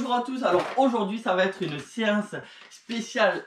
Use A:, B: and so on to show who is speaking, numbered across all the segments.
A: Bonjour à tous, alors aujourd'hui ça va être une séance spéciale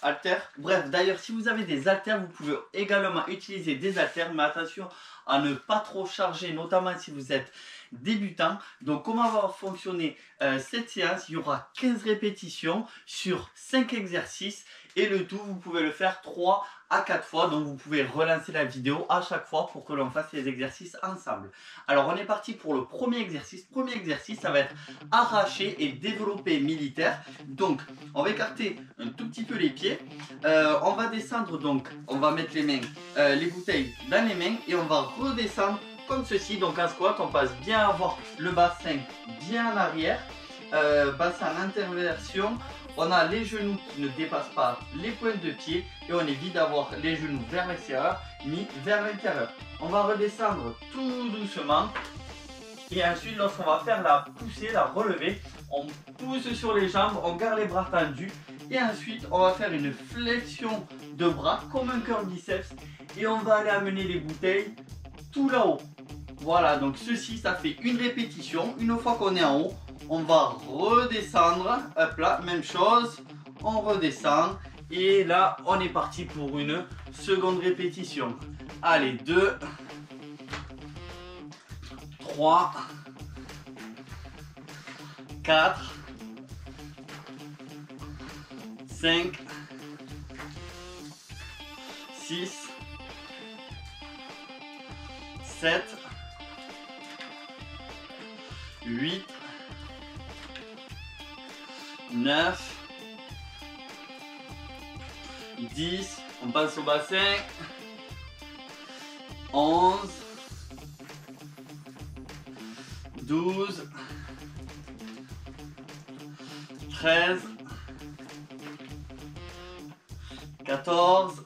A: haltères. Bref, d'ailleurs si vous avez des haltères, vous pouvez également utiliser des haltères, mais attention à ne pas trop charger, notamment si vous êtes débutant. Donc comment va fonctionner cette séance? Il y aura 15 répétitions sur 5 exercices et le tout vous pouvez le faire 3 à 4 fois, donc vous pouvez relancer la vidéo à chaque fois pour que l'on fasse les exercices ensemble. Alors on est parti pour le premier exercice. Premier exercice, ça va être arraché et développé militaire. Donc on va écarter un tout petit peu les pieds, on va descendre, donc on va mettre les mains, les bouteilles dans les mains et on va redescendre comme ceci. Donc en squat on passe bien à avoir le bassin bien en arrière, bassin en interversion. On a les genoux qui ne dépassent pas les pointes de pied et on évite d'avoir les genoux vers l'extérieur ni vers l'intérieur. On va redescendre tout doucement et ensuite lorsqu'on va faire la poussée, la relevée, on pousse sur les jambes, on garde les bras tendus et ensuite on va faire une flexion de bras comme un curl biceps et on va aller amener les bouteilles tout là-haut. Voilà, donc ceci ça fait une répétition. Une fois qu'on est en haut, on va redescendre, hop là, même chose, on redescend et là on est parti pour une seconde répétition. Allez, 2, 3, 4, 5, 6, 7, 8, 9, 10, on passe au bassin, 11, 12, 13, 14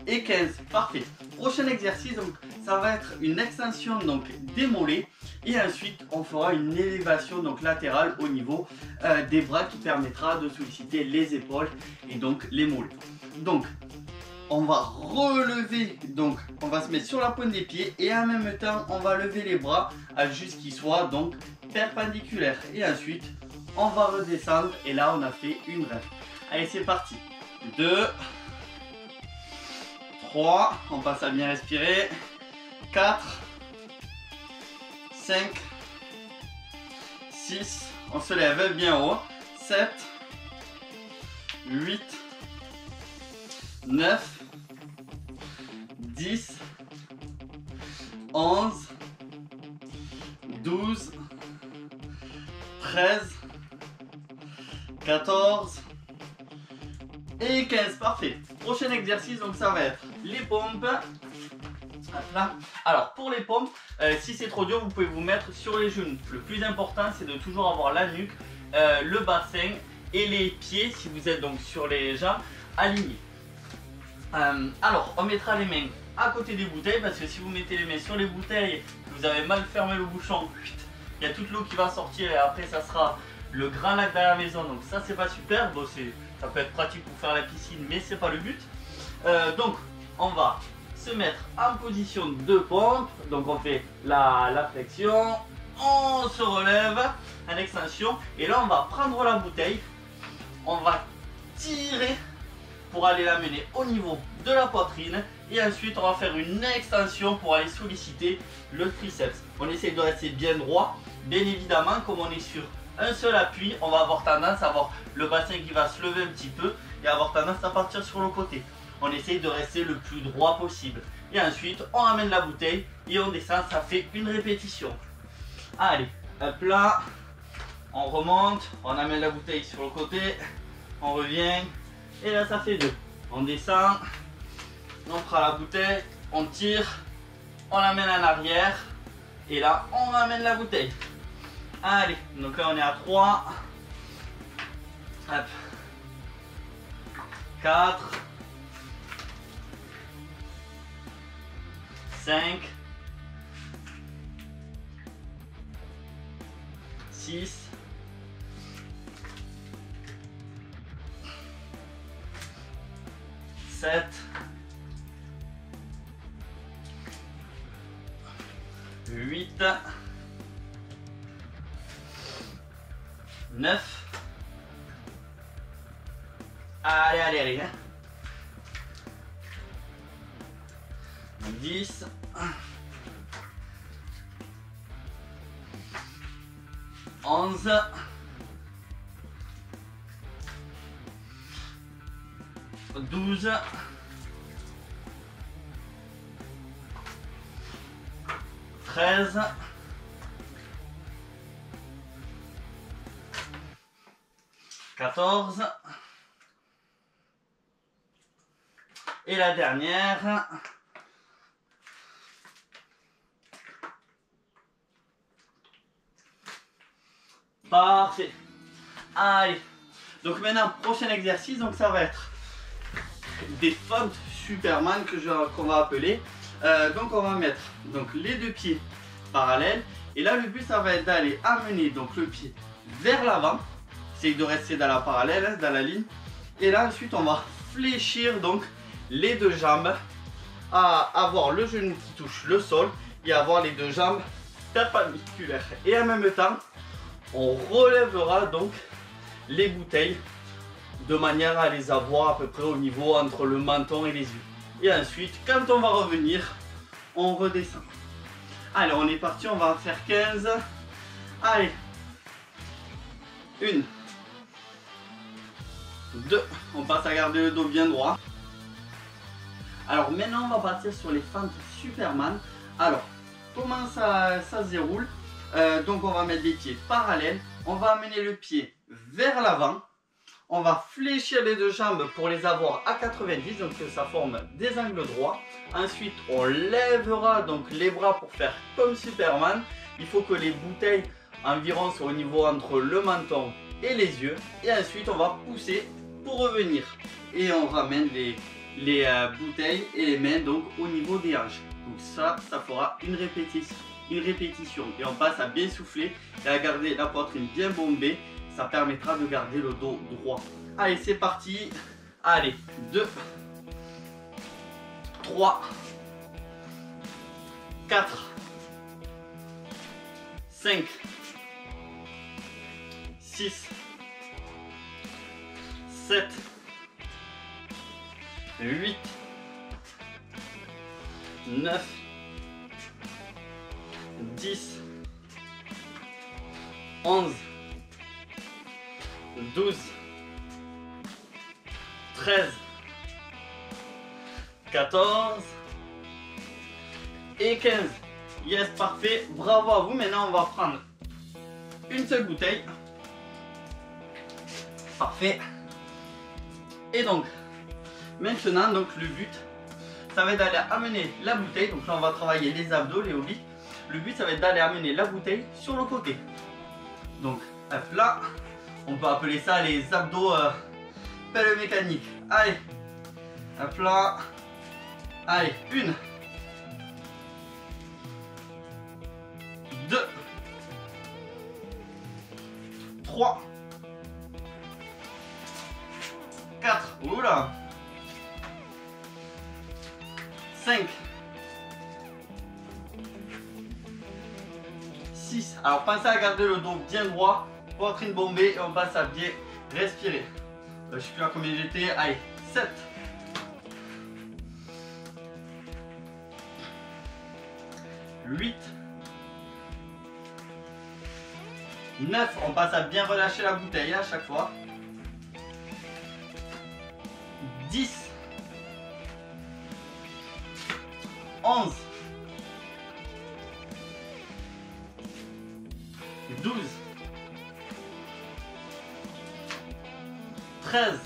A: et 15. Parfait. Prochain exercice, donc ça va être une extension donc des mollets et ensuite on fera une élévation donc latérale au niveau des bras qui permettra de solliciter les épaules et donc les mollets. Donc on va relever, donc on va se mettre sur la pointe des pieds et en même temps on va lever les bras jusqu'à qu'ils soient donc perpendiculaires et ensuite on va redescendre et là on a fait une rêve. Allez, c'est parti. 2, 3, on passe à bien respirer, 4, 5, 6, on se lève bien haut, 7, 8, 9, 10, 11, 12, 13, 14 et 15. Parfait. Prochain exercice, donc ça va être les pompes. Là. Alors pour les pompes, si c'est trop dur, vous pouvez vous mettre sur les genoux. Le plus important, c'est de toujours avoir la nuque, le bassin et les pieds, si vous êtes donc sur les jambes, alignés. Alors on mettra les mains à côté des bouteilles, parce que si vous mettez les mains sur les bouteilles, vous avez mal fermé le bouchon, il y a toute l'eau qui va sortir et après ça sera le grand lac de la maison, donc ça c'est pas super. Bon, ça peut être pratique pour faire la piscine, mais c'est pas le but. Donc on va se mettre en position de pompe, donc on fait la flexion, on se relève en extension et là on va prendre la bouteille, on va tirer pour aller l'amener au niveau de la poitrine et ensuite on va faire une extension pour aller solliciter le triceps. On essaie de rester bien droit, bien évidemment. Comme on est sur un seul appui, on va avoir tendance à avoir le bassin qui va se lever un petit peu et avoir tendance à partir sur le côté. On essaye de rester le plus droit possible et ensuite on ramène la bouteille et on descend. Ça fait une répétition. Allez, hop là, on remonte, on amène la bouteille sur le côté, on revient et là ça fait 2. On descend, on prend la bouteille, on tire, on l'amène en arrière et là on ramène la bouteille. Allez, donc là on est à 3, hop, 4, 5, 6, 7, 8, 9. Allez, allez, allez. 10. 11. 12. 13. 14. Et la dernière. Parfait. Allez. Donc maintenant, prochain exercice, donc ça va être des feintes Superman qu'on va appeler. Donc on va mettre donc, les deux pieds parallèles. Et là, le but, ça va être d'aller amener donc, le pied vers l'avant. C'est de rester dans la parallèle, hein, dans la ligne. Et là, ensuite, on va fléchir donc les deux jambes à avoir le genou qui touche le sol et avoir les deux jambes perpendiculaires. Et en même temps, on relèvera donc les bouteilles de manière à les avoir à peu près au niveau entre le menton et les yeux. Et ensuite, quand on va revenir, on redescend. Allez, on est parti, on va en faire 15. Allez. 1. 2. On passe à garder le dos bien droit. Alors maintenant, on va partir sur les feintes Superman. Alors, comment ça se déroule? Donc on va mettre les pieds parallèles. On va amener le pied vers l'avant. On va fléchir les deux jambes pour les avoir à 90, donc que ça forme des angles droits. Ensuite, on lèvera donc les bras pour faire comme Superman. Il faut que les bouteilles environ soient au niveau entre le menton et les yeux. Et ensuite, on va pousser pour revenir. Et on ramène les bouteilles et les mains donc au niveau des hanches. Donc ça fera une répétition. Et on passe à bien souffler et à garder la poitrine bien bombée. Ça permettra de garder le dos droit. Allez, c'est parti. Allez, 2, 3, 4, 5, 6, 7, 8, 9, 10, 11, 12, 13, 14 et 15. Yes, parfait. Bravo à vous. Maintenant, on va prendre une seule bouteille. Parfait. Et donc, maintenant, donc, le but, ça va être d'aller amener la bouteille. Donc là, on va travailler les abdos, les obliques. Le but, ça va être d'aller amener la bouteille sur le côté. Donc, hop là. On peut appeler ça les abdos pelle mécanique. Allez, hop là. Allez, 1, 2, 3, 4, oula, 5, 6. Alors pensez à garder le dos bien droit, poitrine bombée et on passe à bien respirer. Je sais plus à combien j'étais. Allez, 7, 8, 9. On passe à bien relâcher la bouteille à chaque fois. 10, 11, 12, 13,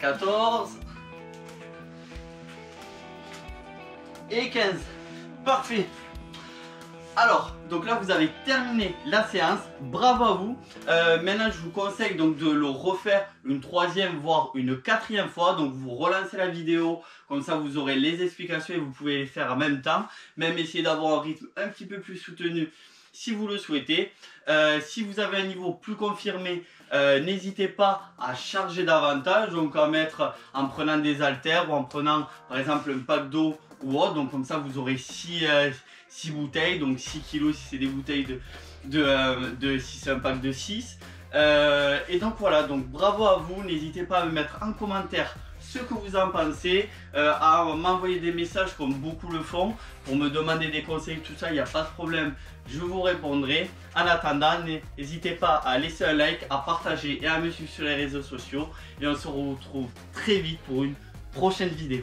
A: 14 et 15. Parfait. Alors, donc là vous avez terminé la séance, bravo à vous. Maintenant je vous conseille donc de le refaire une troisième voire une quatrième fois. Donc vous relancez la vidéo, comme ça vous aurez les explications et vous pouvez les faire en même temps. Même essayer d'avoir un rythme un petit peu plus soutenu si vous le souhaitez. Si vous avez un niveau plus confirmé, n'hésitez pas à charger davantage, donc à mettre en prenant des haltères ou en prenant par exemple un pack d'eau ou autre. Donc comme ça vous aurez 6 bouteilles, donc 6 kilos si c'est des bouteilles si c'est un pack de 6. Et donc voilà, donc bravo à vous, n'hésitez pas à me mettre en commentaire ce que vous en pensez, à m'envoyer des messages comme beaucoup le font pour me demander des conseils, tout ça, il n'y a pas de problème, je vous répondrai. En attendant, n'hésitez pas à laisser un like, à partager et à me suivre sur les réseaux sociaux, et on se retrouve très vite pour une prochaine vidéo.